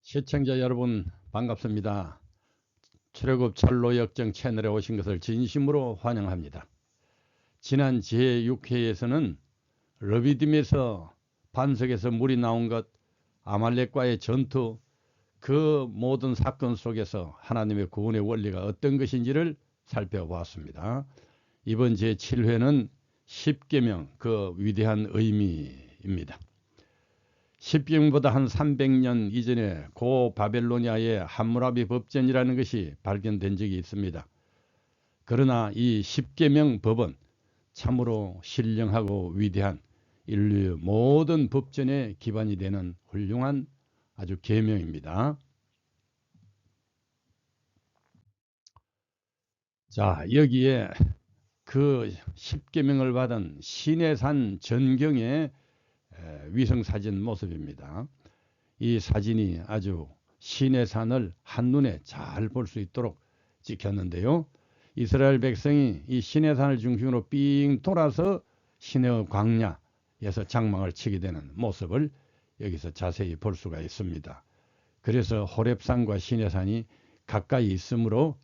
시청자 여러분 반갑습니다. 출애굽 철로 역정 채널에 오신 것을 진심으로 환영합니다. 지난 제6회에서는 르비딤에서 반석에서 물이 나온 것, 아말렉과의 전투, 그 모든 사건 속에서 하나님의 구원의 원리가 어떤 것인지를 살펴보았습니다. 이번 제7회는 십계명, 그 위대한 의미입니다. 십계명보다 한 300년 이전에 고 바벨로니아의 함무라비 법전이라는 것이 발견된 적이 있습니다. 그러나 이 십계명 법은 참으로 신령하고 위대한 인류의 모든 법전의 기반이 되는 훌륭한 아주 계명입니다. 자, 여기에 그 십계명을 받은 시내산 전경의 위성사진 모습입니다. 이 사진이 아주 시내산을 한눈에 잘 볼 수 있도록 찍혔는데요. 이스라엘 백성이 이 시내산을 중심으로 삥 돌아서 시내 광야에서 장막을 치게 되는 모습을 여기서 자세히 볼 수가 있습니다. 그래서 호렙산과 시내산이 가까이 있으므로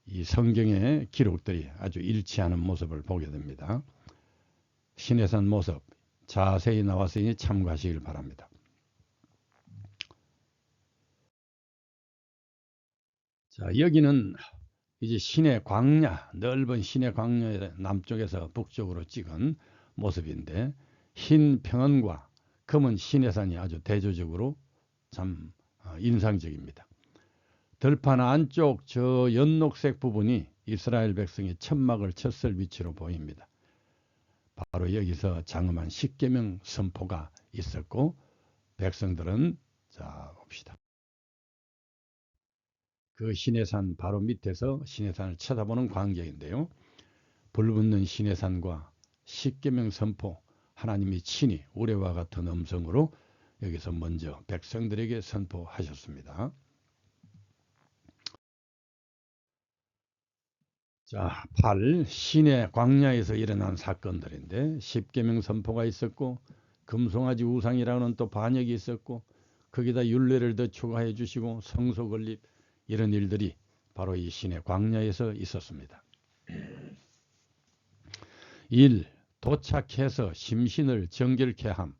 이 성경의 기록들이 아주 일치하는 모습을 보게 됩니다. 시내산 모습 자세히 나왔으니 참고하시길 바랍니다. 자, 여기는 이제 시내 광야, 넓은 시내 광야의 남쪽에서 북쪽으로 찍은 모습인데, 흰 평원과 검은 시내산이 아주 대조적으로 참 인상적입니다. 들판 안쪽 저 연녹색 부분이 이스라엘 백성이 천막을 쳤을 위치로 보입니다. 바로 여기서 장엄한 십계명 선포가 있었고, 백성들은 자 봅시다. 그 시내산 바로 밑에서 시내산을 쳐다보는 광경인데요. 불붙는 시내산과 십계명 선포, 하나님이 친히 우레와 같은 음성으로 여기서 먼저 백성들에게 선포하셨습니다. 자, 8. 시내 광야에서 일어난 사건들인데, 십계명 선포가 있었고, 금송아지 우상이라는 또 반역이 있었고, 거기다 율례를 더 추가해 주시고 성소 건립, 이런 일들이 바로 이 시내 광야에서 있었습니다. 1. 도착해서 심신을 정결케 함.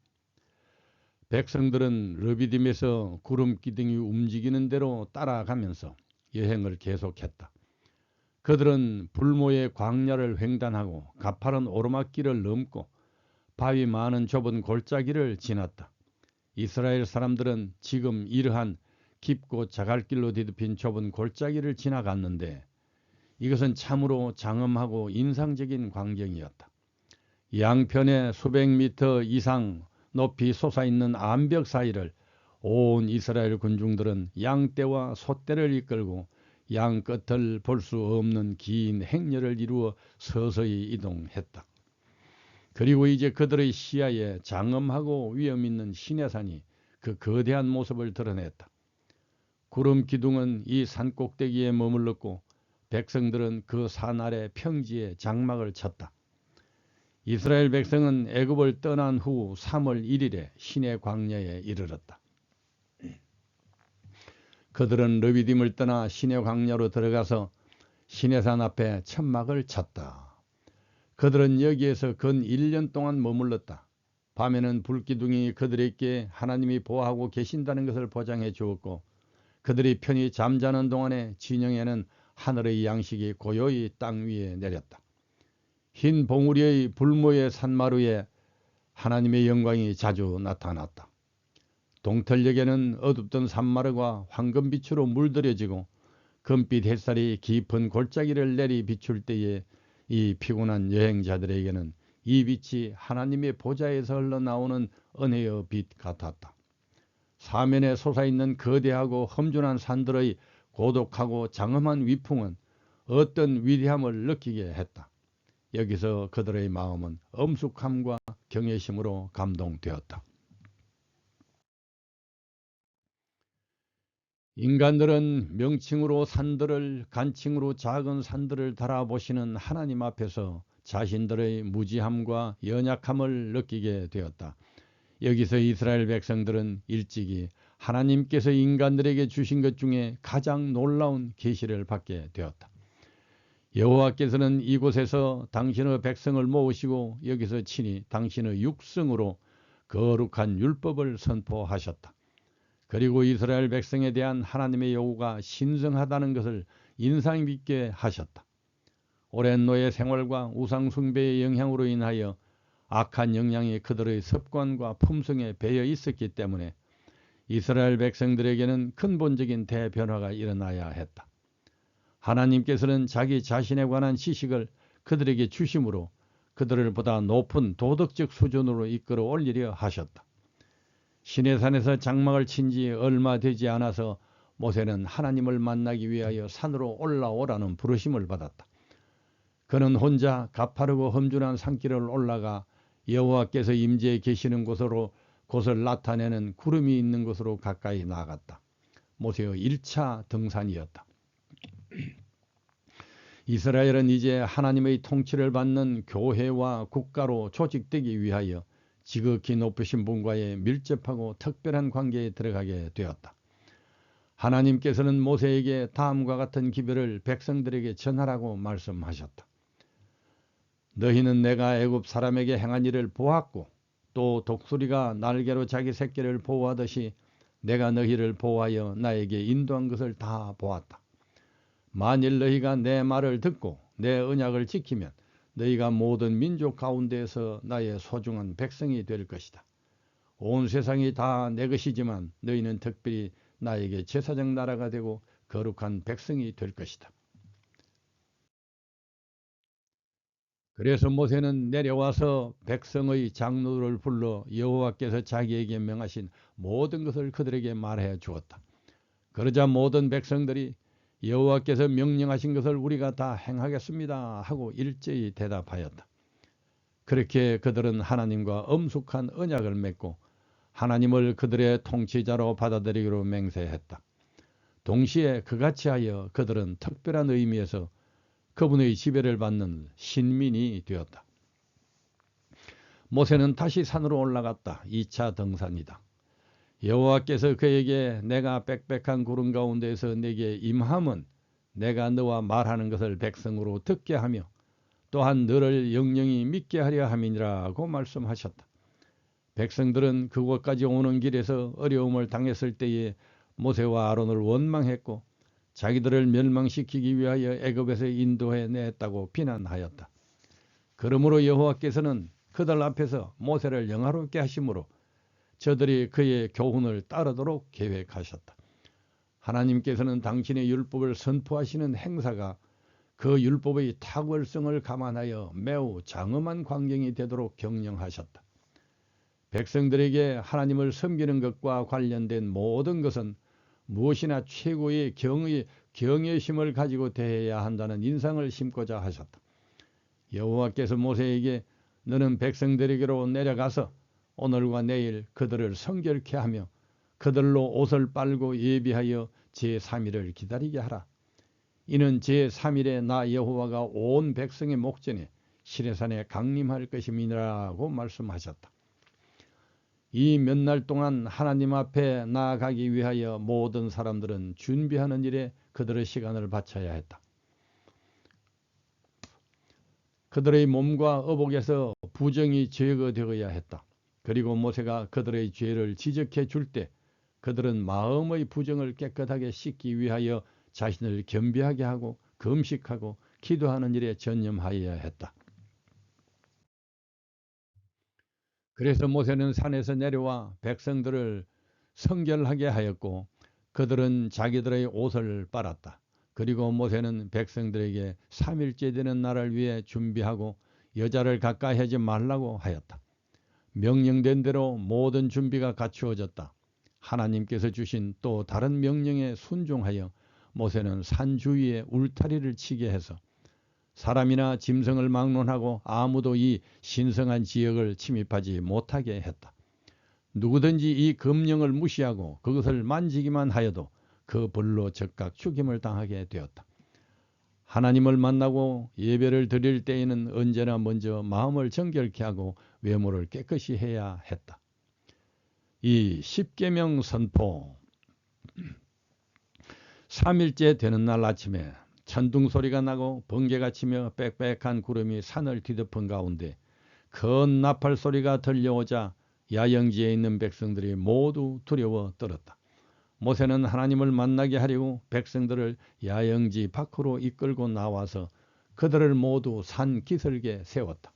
백성들은 르비딤에서 구름 기둥이 움직이는 대로 따라가면서 여행을 계속했다. 그들은 불모의 광야를 횡단하고 가파른 오르막길을 넘고 바위 많은 좁은 골짜기를 지났다. 이스라엘 사람들은 지금 이러한 깊고 자갈길로 뒤덮인 좁은 골짜기를 지나갔는데, 이것은 참으로 장엄하고 인상적인 광경이었다. 양편에 수백 미터 이상 높이 솟아있는 암벽 사이를 온 이스라엘 군중들은 양떼와 소떼를 이끌고 양 끝을 볼 수 없는 긴 행렬을 이루어 서서히 이동했다. 그리고 이제 그들의 시야에 장엄하고 위험 있는 시내산이 그 거대한 모습을 드러냈다. 구름 기둥은 이 산 꼭대기에 머물렀고, 백성들은 그 산 아래 평지에 장막을 쳤다. 이스라엘 백성은 애굽을 떠난 후 3월 1일에 시내 광야에 이르렀다. 그들은 르비딤을 떠나 시내 광야로 들어가서 시내산 앞에 천막을 쳤다. 그들은 여기에서 근 1년 동안 머물렀다. 밤에는 불기둥이 그들에게 하나님이 보호하고 계신다는 것을 보장해 주었고, 그들이 편히 잠자는 동안에 진영에는 하늘의 양식이 고요히 땅 위에 내렸다. 흰 봉우리의 불모의 산마루에 하나님의 영광이 자주 나타났다. 동틀녘에는 어둡던 산마루가 황금빛으로 물들여지고, 금빛 햇살이 깊은 골짜기를 내리 비출 때에 이 피곤한 여행자들에게는 이 빛이 하나님의 보좌에서 흘러나오는 은혜의 빛 같았다. 사면에 솟아있는 거대하고 험준한 산들의 고독하고 장엄한 위풍은 어떤 위대함을 느끼게 했다. 여기서 그들의 마음은 엄숙함과 경외심으로 감동되었다. 인간들은 명칭으로 산들을, 간칭으로 작은 산들을 달아보시는 하나님 앞에서 자신들의 무지함과 연약함을 느끼게 되었다. 여기서 이스라엘 백성들은 일찍이 하나님께서 인간들에게 주신 것 중에 가장 놀라운 계시를 받게 되었다. 여호와께서는 이곳에서 당신의 백성을 모으시고 여기서 친히 당신의 육성으로 거룩한 율법을 선포하셨다. 그리고 이스라엘 백성에 대한 하나님의 요구가 신성하다는 것을 인상 깊게 하셨다. 오랜 노예 생활과 우상 숭배의 영향으로 인하여 악한 영향이 그들의 습관과 품성에 배어 있었기 때문에 이스라엘 백성들에게는 근본적인 대변화가 일어나야 했다. 하나님께서는 자기 자신에 관한 지식을 그들에게 주심으로 그들을 보다 높은 도덕적 수준으로 이끌어 올리려 하셨다. 시내산에서 장막을 친 지 얼마 되지 않아서 모세는 하나님을 만나기 위하여 산으로 올라오라는 부르심을 받았다. 그는 혼자 가파르고 험준한 산길을 올라가 여호와께서 임재해 계시는 곳을 나타내는 구름이 있는 곳으로 가까이 나아갔다. 모세의 1차 등산이었다. 이스라엘은 이제 하나님의 통치를 받는 교회와 국가로 조직되기 위하여 지극히 높으신 분과의 밀접하고 특별한 관계에 들어가게 되었다. 하나님께서는 모세에게 다음과 같은 기별을 백성들에게 전하라고 말씀하셨다. 너희는 내가 애굽 사람에게 행한 일을 보았고 또 독수리가 날개로 자기 새끼를 보호하듯이 내가 너희를 보호하여 나에게 인도한 것을 다 보았다. 만일 너희가 내 말을 듣고 내 언약을 지키면 너희가 모든 민족 가운데에서 나의 소중한 백성이 될 것이다. 온 세상이 다 내 것이지만 너희는 특별히 나에게 제사장 나라가 되고 거룩한 백성이 될 것이다. 그래서 모세는 내려와서 백성의 장로들을 불러 여호와께서 자기에게 명하신 모든 것을 그들에게 말해 주었다. 그러자 모든 백성들이 여호와께서 명령하신 것을 우리가 다 행하겠습니다 하고 일제히 대답하였다. 그렇게 그들은 하나님과 엄숙한 언약을 맺고 하나님을 그들의 통치자로 받아들이기로 맹세했다. 동시에 그같이 하여 그들은 특별한 의미에서 그분의 지배를 받는 신민이 되었다. 모세는 다시 산으로 올라갔다. 2차 등산이다. 여호와께서 그에게 내가 빽빽한 구름 가운데에서 내게 임함은 내가 너와 말하는 것을 백성으로 듣게 하며 또한 너를 영영히 믿게 하려 함이니라고 말씀하셨다. 백성들은 그곳까지 오는 길에서 어려움을 당했을 때에 모세와 아론을 원망했고 자기들을 멸망시키기 위하여 애굽에서 인도해 냈다고 비난하였다. 그러므로 여호와께서는 그들 앞에서 모세를 영화롭게 하심으로 저들이 그의 교훈을 따르도록 계획하셨다. 하나님께서는 당신의 율법을 선포하시는 행사가 그 율법의 탁월성을 감안하여 매우 장엄한 광경이 되도록 경영하셨다. 백성들에게 하나님을 섬기는 것과 관련된 모든 것은 무엇이나 최고의 경외심을 가지고 대해야 한다는 인상을 심고자 하셨다. 여호와께서 모세에게 너는 백성들에게로 내려가서 오늘과 내일 그들을 성결케 하며 그들로 옷을 빨고 예비하여 제3일을 기다리게 하라. 이는 제3일에 나 여호와가 온 백성의 목전에 시내산에 강림할 것임이라고 말씀하셨다. 이 몇 날 동안 하나님 앞에 나아가기 위하여 모든 사람들은 준비하는 일에 그들의 시간을 바쳐야 했다. 그들의 몸과 어복에서 부정이 제거되어야 했다. 그리고 모세가 그들의 죄를 지적해 줄 때 그들은 마음의 부정을 깨끗하게 씻기 위하여 자신을 겸비하게 하고 금식하고 기도하는 일에 전념하여야 했다. 그래서 모세는 산에서 내려와 백성들을 성결하게 하였고 그들은 자기들의 옷을 빨았다. 그리고 모세는 백성들에게 3일째 되는 날을 위해 준비하고 여자를 가까이 하지 말라고 하였다. 명령된 대로 모든 준비가 갖추어졌다. 하나님께서 주신 또 다른 명령에 순종하여 모세는 산 주위에 울타리를 치게 해서 사람이나 짐승을 막론하고 아무도 이 신성한 지역을 침입하지 못하게 했다. 누구든지 이 금령을 무시하고 그것을 만지기만 하여도 그 벌로 즉각 죽임을 당하게 되었다. 하나님을 만나고 예배를 드릴 때에는 언제나 먼저 마음을 정결케 하고 외모를 깨끗이 해야 했다. 이 십계명 선포. 3일째 되는 날 아침에 천둥 소리가 나고 번개가 치며 빽빽한 구름이 산을 뒤덮은 가운데 큰 나팔 소리가 들려오자 야영지에 있는 백성들이 모두 두려워 떨었다. 모세는 하나님을 만나게 하려고 백성들을 야영지 밖으로 이끌고 나와서 그들을 모두 산 기슭에 세웠다.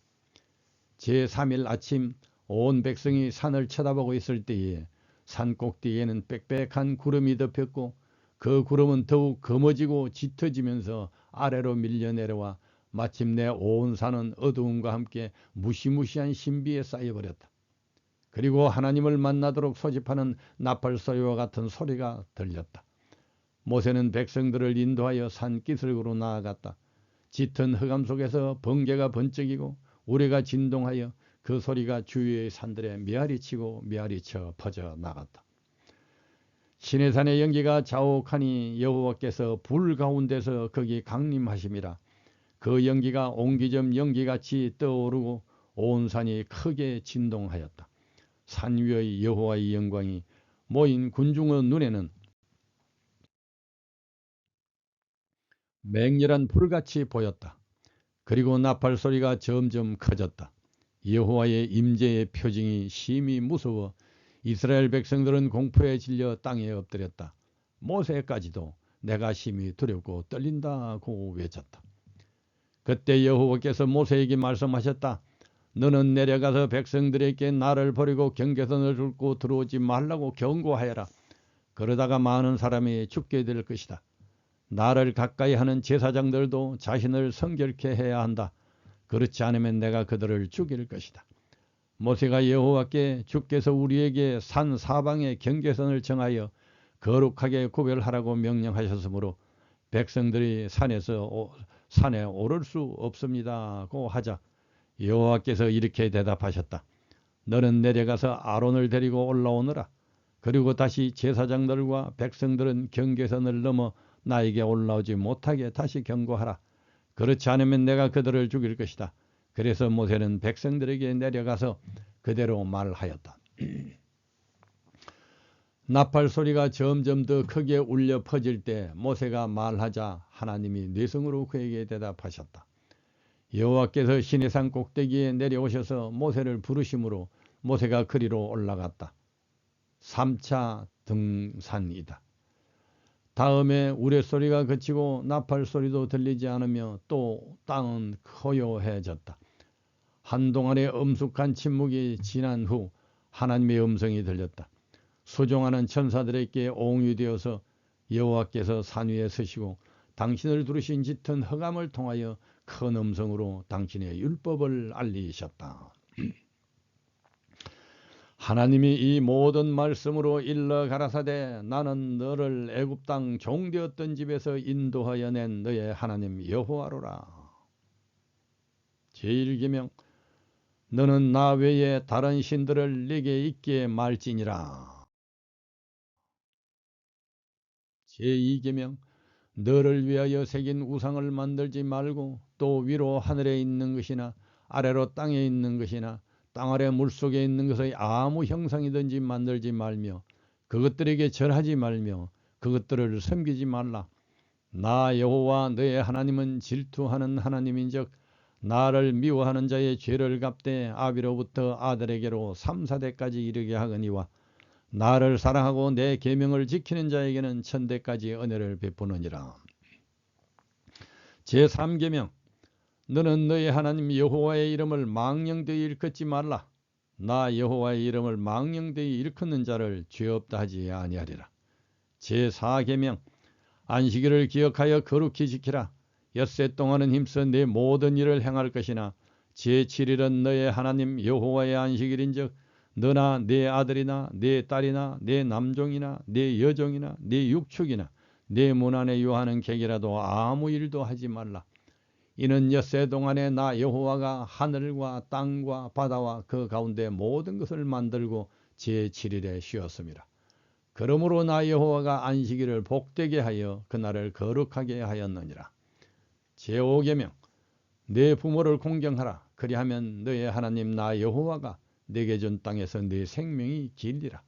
제3일 아침 온 백성이 산을 쳐다보고 있을 때에 산 꼭대기에는 빽빽한 구름이 덮였고 그 구름은 더욱 검어지고 짙어지면서 아래로 밀려 내려와 마침내 온 산은 어두움과 함께 무시무시한 신비에 쌓여버렸다. 그리고 하나님을 만나도록 소집하는 나팔 소리와 같은 소리가 들렸다. 모세는 백성들을 인도하여 산 기슭으로 나아갔다. 짙은 흑암 속에서 번개가 번쩍이고 우레가 진동하여 그 소리가 주위의 산들에 메아리치고 메아리쳐 퍼져나갔다. 시내산의 연기가 자욱하니 여호와께서 불 가운데서 거기 강림하심이라. 그 연기가 옹기점 연기같이 떠오르고 온 산이 크게 진동하였다. 산 위의 여호와의 영광이 모인 군중의 눈에는 맹렬한 불같이 보였다. 그리고 나팔 소리가 점점 커졌다. 여호와의 임재의 표징이 심히 무서워 이스라엘 백성들은 공포에 질려 땅에 엎드렸다. 모세까지도 내가 심히 두렵고 떨린다고 외쳤다. 그때 여호와께서 모세에게 말씀하셨다. 너는 내려가서 백성들에게 나를 버리고 경계선을 뚫고 들어오지 말라고 경고하여라. 그러다가 많은 사람이 죽게 될 것이다. 나를 가까이 하는 제사장들도 자신을 성결케 해야 한다. 그렇지 않으면 내가 그들을 죽일 것이다. 모세가 여호와께 주께서 우리에게 산 사방의 경계선을 정하여 거룩하게 구별하라고 명령하셨으므로 백성들이 산에 오를 수 없습니다고 하자 여호와께서 이렇게 대답하셨다. 너는 내려가서 아론을 데리고 올라오너라. 그리고 다시 제사장들과 백성들은 경계선을 넘어 나에게 올라오지 못하게 다시 경고하라. 그렇지 않으면 내가 그들을 죽일 것이다. 그래서 모세는 백성들에게 내려가서 그대로 말하였다. 나팔 소리가 점점 더 크게 울려 퍼질 때 모세가 말하자 하나님이 뇌성으로 그에게 대답하셨다. 여호와께서 시내산 꼭대기에 내려오셔서 모세를 부르심으로 모세가 그리로 올라갔다. 3차 등산이다. 다음에 우레소리가 그치고 나팔 소리도 들리지 않으며 또 땅은 고요해졌다. 한동안의 엄숙한 침묵이 지난 후 하나님의 음성이 들렸다. 수종하는 천사들에게 옹유되어서 여호와께서 산 위에 서시고 당신을 두르신 짙은 흑암을 통하여 큰 음성으로 당신의 율법을 알리셨다. 하나님이 이 모든 말씀으로 일러 가라사대 나는 너를 애굽 땅 종되었던 집에서 인도하여 낸 너의 하나님 여호와로라. 제1계명 너는 나 외에 다른 신들을 네게 있게 말지니라. 제2계명 너를 위하여 새긴 우상을 만들지 말고 또 위로 하늘에 있는 것이나 아래로 땅에 있는 것이나 땅 아래 물속에 있는 것의 아무 형상이든지 만들지 말며 그것들에게 절하지 말며 그것들을 섬기지 말라. 나 여호와 너의 하나님은 질투하는 하나님인즉 나를 미워하는 자의 죄를 갚되 아비로부터 아들에게로 3, 4대까지 이르게 하거니와 나를 사랑하고 내 계명을 지키는 자에게는 천대까지 은혜를 베푸느니라. 제3계명 너는 너의 하나님 여호와의 이름을 망령되이 일컫지 말라. 나 여호와의 이름을 망령되이 일컫는 자를 죄 없다 하지 아니하리라. 제4계명 안식일을 기억하여 거룩히 지키라. 엿새 동안은 힘써 내 모든 일을 행할 것이나 제7일은 너의 하나님 여호와의 안식일인즉 너나 내 아들이나 내 딸이나 내 남종이나 내 여종이나 내 육축이나 내 문 안에 유하는 객이라도 아무 일도 하지 말라. 이는 엿새 동안에 나 여호와가 하늘과 땅과 바다와 그 가운데 모든 것을 만들고 제7일에 쉬었습니다. 그러므로 나 여호와가 안식일을 복되게 하여 그날을 거룩하게 하였느니라. 제5계명 내 부모를 공경하라. 그리하면 너의 하나님 나 여호와가 내게 준 땅에서 네 생명이 길리라.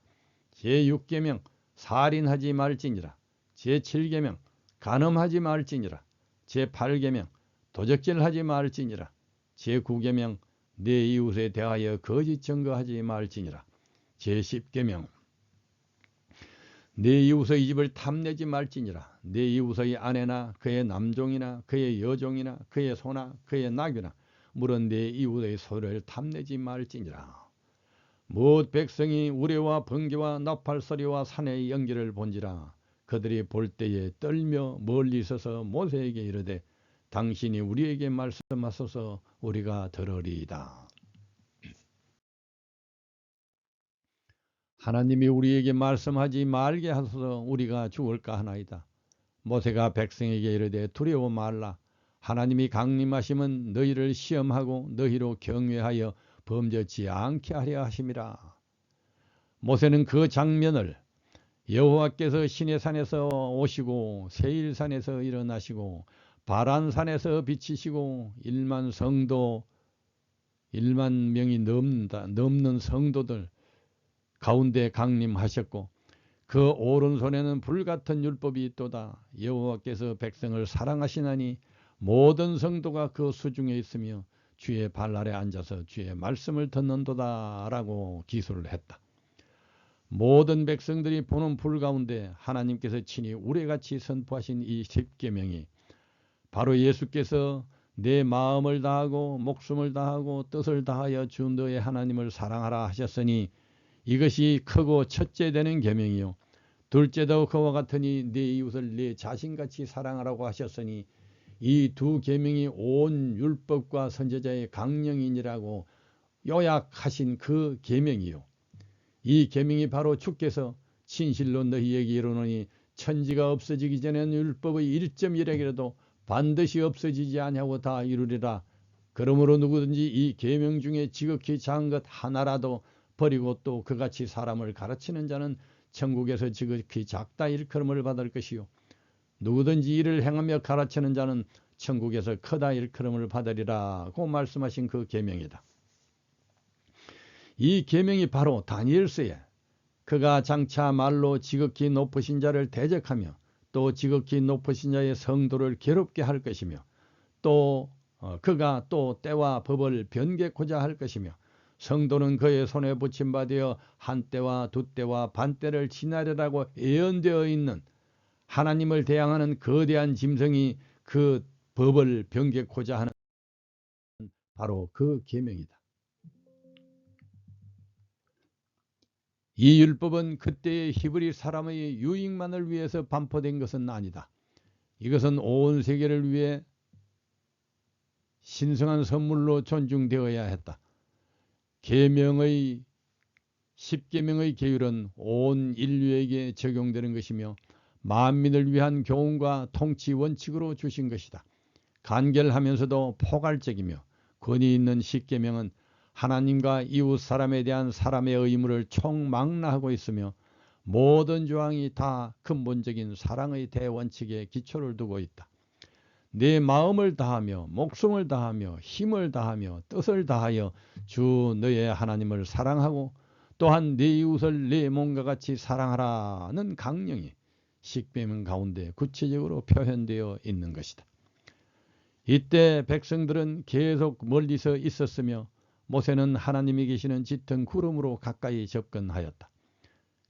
제6계명 살인하지 말지니라. 제7계명 간음하지 말지니라. 제8계명 도적질하지 말지니라. 제9계명 내 이웃에 대하여 거짓 증거하지 말지니라. 제10계명 내 이웃의 집을 탐내지 말지니라. 내 이웃의 아내나 그의 남종이나 그의 여종이나 그의 소나 그의 나귀나 물은 내 이웃의 소를 탐내지 말지니라. 무엇 백성이 우레와 번개와 나팔소리와 산의 연기를 본지라. 그들이 볼 때에 떨며 멀리 서서 모세에게 이르되 당신이 우리에게 말씀하소서 우리가 들으리이다. 하나님이 우리에게 말씀하지 말게 하소서 우리가 죽을까 하나이다. 모세가 백성에게 이르되 두려워 말라. 하나님이 강림하심은 너희를 시험하고 너희로 경외하여 범죄치 않게 하려 하심이라. 모세는 그 장면을 여호와께서 시내산에서 오시고 세일산에서 일어나시고 바란산에서 비치시고 1만 명이 넘는 성도들 가운데 강림하셨고 그 오른손에는 불같은 율법이 있도다. 여호와께서 백성을 사랑하시나니 모든 성도가 그 수중에 있으며 주의 발 아래 앉아서 주의 말씀을 듣는도다 라고 기술을 했다. 모든 백성들이 보는 불 가운데 하나님께서 친히 우레같이 선포하신 이 십계명이 바로 예수께서 내 마음을 다하고 목숨을 다하고 뜻을 다하여 주 너의 하나님을 사랑하라 하셨으니 이것이 크고 첫째 되는 계명이요 둘째도 그와 같으니 내 이웃을 내 자신같이 사랑하라고 하셨으니 이 두 계명이 온 율법과 선지자의 강령이니라고 요약하신 그 계명이요 이 계명이 바로 주께서 진실로 너희에게 이르노니 천지가 없어지기 전에는 율법의 1.1액이라도 반드시 없어지지 아니하고 다 이루리라. 그러므로 누구든지 이 계명 중에 지극히 작은 것 하나라도 버리고 또 그같이 사람을 가르치는 자는 천국에서 지극히 작다 일컬음을 받을 것이요 누구든지 이를 행하며 가르치는 자는 천국에서 크다 일컬음을 받으리라고 말씀하신 그 계명이다. 이 계명이 바로 다니엘서에 그가 장차 말로 지극히 높으신 자를 대적하며 또 지극히 높으신 자의 성도를 괴롭게 할 것이며 또 그가 또 때와 법을 변개코자 할 것이며 성도는 그의 손에 붙임받아 한 때와 두 때와 반 때를 지나리라고 예언되어 있는 하나님을 대항하는 거대한 짐승이 그 법을 변개코자 하는 바로 그 계명이다. 이 율법은 그때의 히브리 사람의 유익만을 위해서 반포된 것은 아니다. 이것은 온 세계를 위해 신성한 선물로 존중되어야 했다. 계명의 10계명의 계율은 온 인류에게 적용되는 것이며 만민을 위한 교훈과 통치 원칙으로 주신 것이다. 간결하면서도 포괄적이며 권위 있는 10계명은 하나님과 이웃 사람에 대한 사람의 의무를 총망라하고 있으며 모든 조항이 다 근본적인 사랑의 대원칙에 기초를 두고 있다. 내 마음을 다하며 목숨을 다하며 힘을 다하며 뜻을 다하여 주 너의 하나님을 사랑하고 또한 내 이웃을 내 몸과 같이 사랑하라는 강령이 10계명 가운데 구체적으로 표현되어 있는 것이다. 이때 백성들은 계속 멀리서 있었으며 모세는 하나님이 계시는 짙은 구름으로 가까이 접근하였다.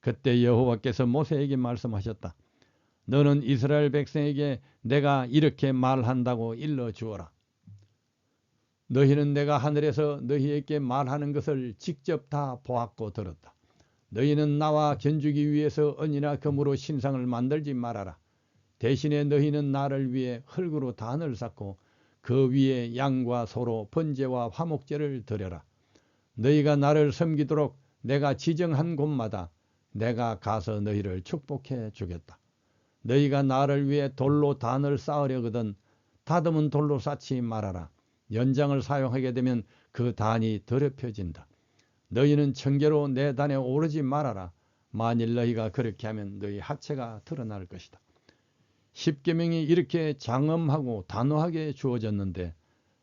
그때 여호와께서 모세에게 말씀하셨다. 너는 이스라엘 백성에게 내가 이렇게 말한다고 일러주어라. 너희는 내가 하늘에서 너희에게 말하는 것을 직접 다 보았고 들었다. 너희는 나와 견주기 위해서 은이나 금으로 신상을 만들지 말아라. 대신에 너희는 나를 위해 흙으로 단을 쌓고 그 위에 양과 소로 번제와 화목제를 드려라. 너희가 나를 섬기도록 내가 지정한 곳마다 내가 가서 너희를 축복해 주겠다. 너희가 나를 위해 돌로 단을 쌓으려거든 다듬은 돌로 쌓지 말아라. 연장을 사용하게 되면 그 단이 더럽혀진다. 너희는 청계로 내 단에 오르지 말아라. 만일 너희가 그렇게 하면 너희 하체가 드러날 것이다. 10계명이 이렇게 장엄하고 단호하게 주어졌는데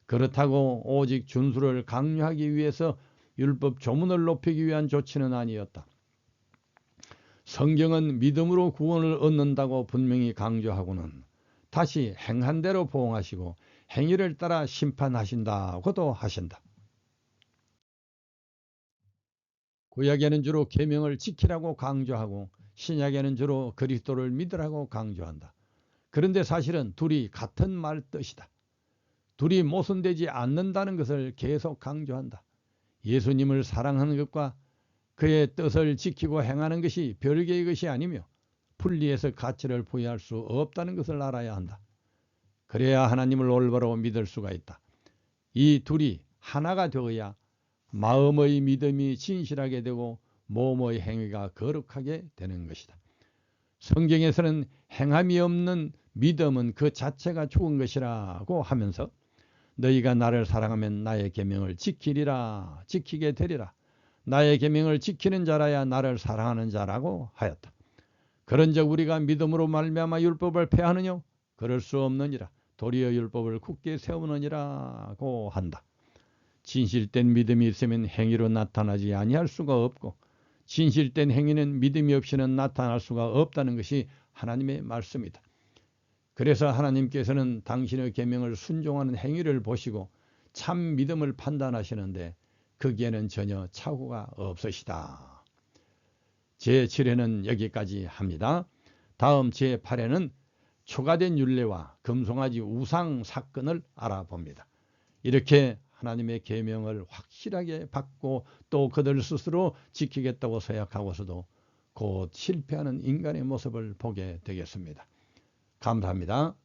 그렇다고 오직 준수를 강요하기 위해서 율법 조문을 높이기 위한 조치는 아니었다. 성경은 믿음으로 구원을 얻는다고 분명히 강조하고는 다시 행한 대로 보응하시고 행위를 따라 심판하신다고도 하신다. 구약에는 주로 계명을 지키라고 강조하고 신약에는 주로 그리스도를 믿으라고 강조한다. 그런데 사실은 둘이 같은 말 뜻이다. 둘이 모순되지 않는다는 것을 계속 강조한다. 예수님을 사랑하는 것과 그의 뜻을 지키고 행하는 것이 별개의 것이 아니며 분리해서 가치를 부여할 수 없다는 것을 알아야 한다. 그래야 하나님을 올바로 믿을 수가 있다. 이 둘이 하나가 되어야 마음의 믿음이 진실하게 되고 몸의 행위가 거룩하게 되는 것이다. 성경에서는 행함이 없는 믿음은 그 자체가 죽은 것이라고 하면서 너희가 나를 사랑하면 나의 계명을 지키리라, 지키게 되리라. 나의 계명을 지키는 자라야 나를 사랑하는 자라고 하였다. 그런즉 우리가 믿음으로 말미암아 율법을 폐하느냐? 그럴 수 없느니라. 도리어 율법을 굳게 세우느니라고 한다. 진실된 믿음이 있으면 행위로 나타나지 아니할 수가 없고 진실된 행위는 믿음이 없이는 나타날 수가 없다는 것이 하나님의 말씀이다. 그래서 하나님께서는 당신의 계명을 순종하는 행위를 보시고 참 믿음을 판단하시는데 거기에는 전혀 착오가 없으시다. 제7회는 여기까지 합니다. 다음 제8회는 초과된 율례와 금송아지 우상 사건을 알아봅니다. 이렇게 하나님의 계명을 확실하게 받고 또 그들 스스로 지키겠다고 생각하고서도 곧 실패하는 인간의 모습을 보게 되겠습니다. 감사합니다.